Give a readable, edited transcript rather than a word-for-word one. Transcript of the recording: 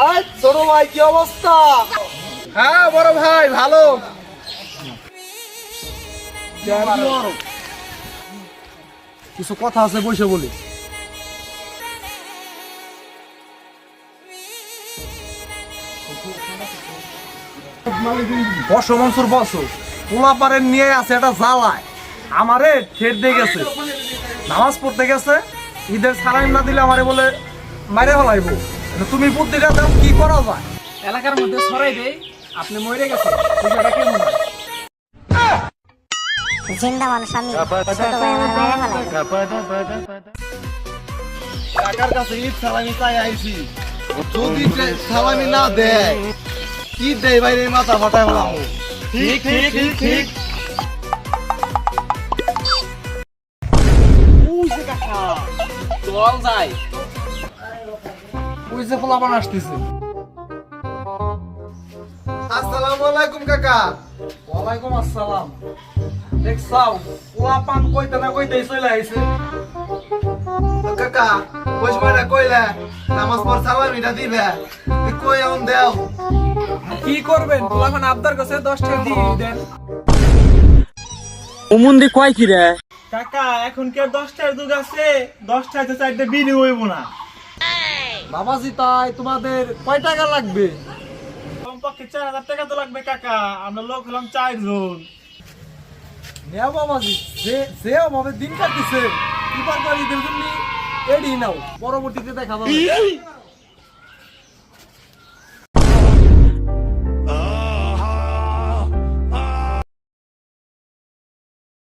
আজ ছোট ভাই কি অবস্থা? হ্যাঁ বড় ভাই ভালো। কিছু কথা আছে, বসে বলি। বসো মনসুর, বসো। পোলাপারের নিয়ে আছে এটা জ্বালায় আমারে ঠের দিয়ে গেছে। নামাজ পড়তে গেছে, ঈদের সালামি না দিলে আমারে বলে মাইরে ফেলাইবো। তুমি বুদ্ধিটা দাও, কি করা যায়? এলাকার মধ্যে ছড়াই দেই আপনি মরে গেছেন, বিষয়টা কেমন হয়? জিন্দা মানুষ আমি, ছোট ভাই আমার বাইরে ফেলাইলো। কাকার কাছে ঈদ সালামি চাই আইছি, যদি সালামি না দেয় কি দেয় বাইরে মাথা ফাটায় ফেলাম। ঠিক ঠিক ঠিক ঠিক। বুঝে কাকা, চল যাই। বুঝে ফলাবান আসতেছে। আসসালামু আলাইকুম কাকা। ওয়ালাইকুম আসসালাম। দেখছাও পোলা পান কইতে না কইতেই চলে আইছে। কাকা বসবে না কইলে নামাজ পড় সালামিটা দিবে, কই এমন দেও। কি করবেন, পোলাপান আবদার কাছে 10 টাকা দিয়ে দেন। ওমন্দি কয় কি রে? কাকা এখন কি 10 টাকার দুধ আছে? 10 টাকাতে 4টা বিড়ি হইব না। বাবাজি তাই তোমাদের কয় টাকা লাগবে? কমপক্ষে 4000 টাকা তো লাগবে কাকা, আমরা লোক হলাম 4 জন। নেও বাবাজি, যে আমাদের দিন কাটতেছে, কি পার করি ঈদের জন্য এডি নাও, পরবর্তীতে দেখা যাবে।